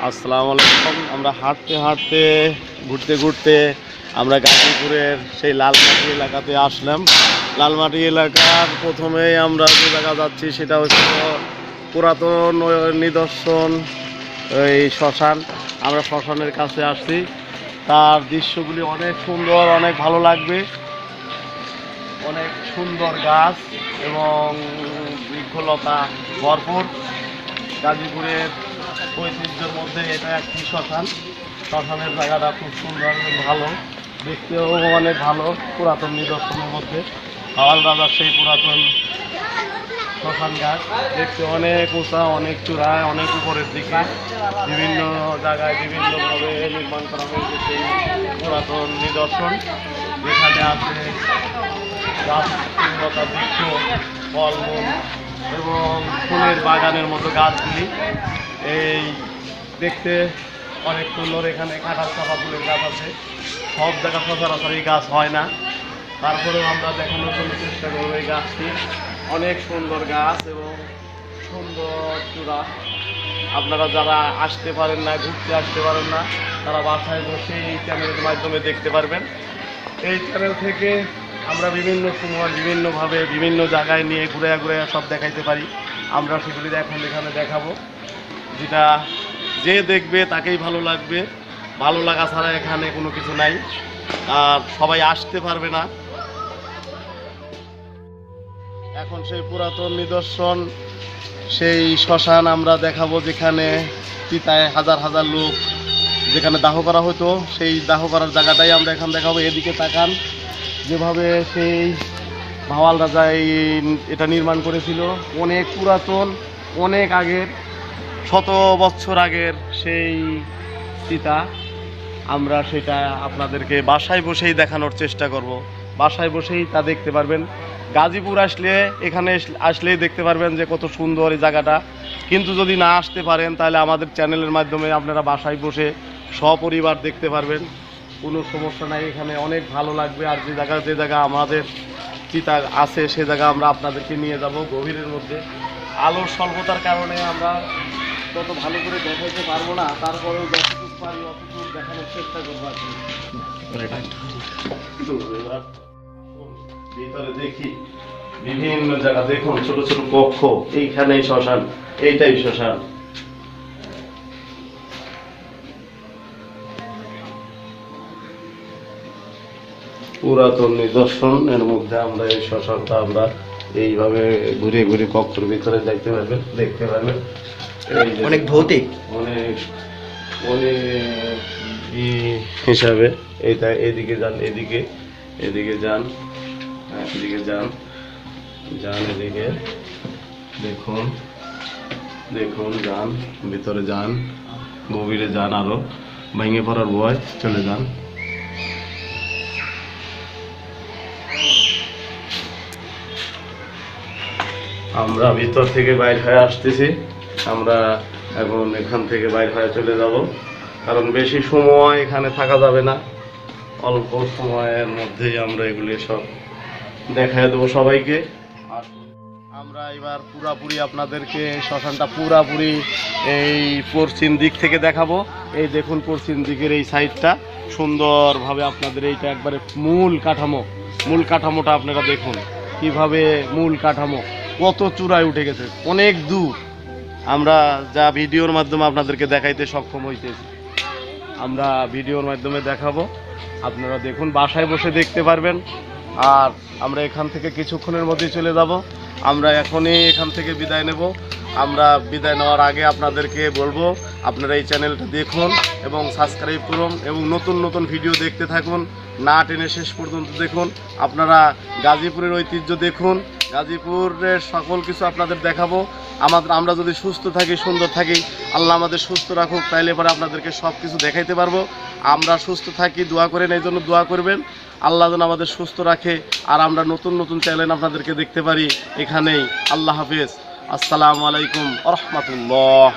আসসালামু আলাইকুম। আমরা হাঁটতে হাঁটতে ঘুরতে ঘুরতে আমরা গাজীপুরের সেই লালমাটি এলাকাতে আসলাম। লালমাটি এলাকার প্রথমেই আমরা যে জায়গা যাচ্ছি সেটা হচ্ছে পুরাতন নিদর্শন এই শ্মশান। আমরা শ্মশানের কাছে আসছি, তার দৃশ্যগুলি অনেক সুন্দর, অনেক ভালো লাগবে। অনেক সুন্দর গাছ এবং বৃক্ষলতা ভরপুর। গাজীপুরের ঐতিহ্যের মধ্যে এটা একটি শ্মশান। শ্মশানের জায়গাটা খুব সুন্দর এবং ভালো, দেখতেও অনেক ভালো। পুরাতন নিদর্শনের মধ্যে আওয়াল রাজার সেই পুরাতন শ্মশান ঘাট দেখতে অনেক উঁচা, অনেক চূড়ায়, অনেক উপরের দিকে। বিভিন্ন জায়গায় বিভিন্নভাবে নির্মাণ করা হয়েছে সেই পুরাতন নিদর্শন। এখানে আছে গাছলতা, বৃক্ষ, ফলমূল এবং ফুলের বাগানের মতো গাছগুলি। এই দেখতে অনেক সুন্দর। এখানে কাঁঠাল চাপা ফুলের গাছ আছে। সব জায়গা সচরাচর এই গাছ হয় না, তারপরেও আমরা দেখানোর জন্য চেষ্টা করবো। এই গাছটি অনেক সুন্দর গাছ এবং সুন্দর চূড়া। আপনারা যারা আসতে পারেন না, ঘুরতে আসতে পারেন না, তারা বাসায় বসে এই চ্যানেলের মাধ্যমে দেখতে পারবেন। এই চ্যানেল থেকে আমরা বিভিন্ন সময় বিভিন্নভাবে বিভিন্ন জায়গায় নিয়ে ঘুরে ঘুরে সব দেখাইতে পারি। আমরা সেগুলি এখন এখানে দেখাবো, যেটা যে দেখবে তাকেই ভালো লাগবে। ভালো লাগা ছাড়া এখানে কোনো কিছু নাই, আর সবাই আসতে পারবে না। এখন সেই পুরাতন নিদর্শন সেই শ্মশান আমরা দেখাবো, যেখানে চিতায় হাজার হাজার লোক যেখানে দাহ করা হতো, সেই দাহ করার জায়গাটাই আমরা এখন দেখাবো। এদিকে তাকান, যেভাবে সেই ভাওয়াল রাজা এটা নির্মাণ করেছিল, অনেক পুরাতন, অনেক আগের, শত বছর আগের সেই চিতা। আমরা সেটা আপনাদেরকে বাসায় বসেই দেখানোর চেষ্টা করব। বাসায় বসেই তা দেখতে পারবেন। গাজীপুর আসলে এখানে আসলেই দেখতে পারবেন যে কত সুন্দর এই জায়গাটা। কিন্তু যদি না আসতে পারেন তাহলে আমাদের চ্যানেলের মাধ্যমে আপনারা বাসায় বসে সপরিবার দেখতে পারবেন, কোনো সমস্যা নাই। এখানে অনেক ভালো লাগবে। আর যে জায়গা আমাদের চিতা আছে সে জায়গা আমরা আপনাদেরকে নিয়ে যাব গভীরের মধ্যে। আলোর স্বল্পতার কারণে আমরা তত ভালো করে দেখাইতে পারবো না, তারপরেও যতটুকু পারি অতটুকু দেখানোর চেষ্টা করবো আর কি। ভিতরে দেখি বিভিন্ন জায়গা, দেখুন ছোট ছোট কক্ষ। এইখানেই শ্মশান, এইটাই শ্মশান। পুরাতন নিদর্শন এর মধ্যে আমরা এই শ্মশানটা আমরা এইভাবে ঘুরে ঘুরে কক্ষের ভিতরে যাইতে পারবেন, দেখতে পারবেন। অনেক ভৌতিক, অনেক অনেক হিসাবে এইটা। এদিকে যান, এদিকে এদিকে যান, এদিকে যান, যান এদিকে, দেখুন দেখুন, যান ভিতরে, যান গভীরে, যান, আরো ভেঙে পড়ার ভয়, চলে যান। আমরা ভিতর থেকে বাইর হয়ে আসতেছি। আমরা এখন এখান থেকে বাইর হয়ে চলে যাব, কারণ বেশি সময় এখানে থাকা যাবে না। অল্প সময়ের মধ্যেই আমরা এগুলি সব দেখায় দেবো সবাইকে। আর আমরা এবার পুরাপুরি আপনাদেরকে শ্মশানটা পুরাপুরি এই পশ্চিম দিক থেকে দেখাবো। এই দেখুন পশ্চিম দিকের এই সাইডটা সুন্দরভাবে আপনাদের এইটা একবারে মূল কাঠামোটা আপনারা দেখুন কিভাবে মূল কাঠামো কত চূড়ায় উঠে গেছে, অনেক দূর। আমরা যা ভিডিওর মাধ্যমে আপনাদেরকে দেখাইতে সক্ষম হইতেছি, আমরা ভিডিওর মাধ্যমে দেখাবো। আপনারা দেখুন, বাসায় বসে দেখতে পারবেন। আর আমরা এখান থেকে কিছুক্ষণের মধ্যেই চলে যাব। আমরা এখনই এখান থেকে বিদায় নেব। আমরা বিদায় নেওয়ার আগে আপনাদেরকে বলবো, আপনারা এই চ্যানেলটা দেখুন এবং সাবস্ক্রাইব করুন এবং নতুন নতুন ভিডিও দেখতে থাকুন, না টেনে শেষ পর্যন্ত দেখুন। আপনারা গাজীপুরের ঐতিহ্য দেখুন, গাজীপুরের সকল কিছু আপনাদের দেখাবো। আমরা যদি সুস্থ থাকি, সুন্দর থাকি, আল্লাহ আমাদের সুস্থ রাখুক, তাইলে পরে আপনাদেরকে সব কিছু দেখাইতে পারবো। আমরা সুস্থ থাকি, দোয়া করেন, এই জন্য দোয়া করবেন আল্লাহ যেন আমাদের সুস্থ রাখে, আর আমরা নতুন নতুন চ্যানেল আপনাদেরকে দেখতে পারি এখানেই। আল্লাহ হাফেজ, আসসালামু আলাইকুম ওয়া রাহমাতুল্লাহ।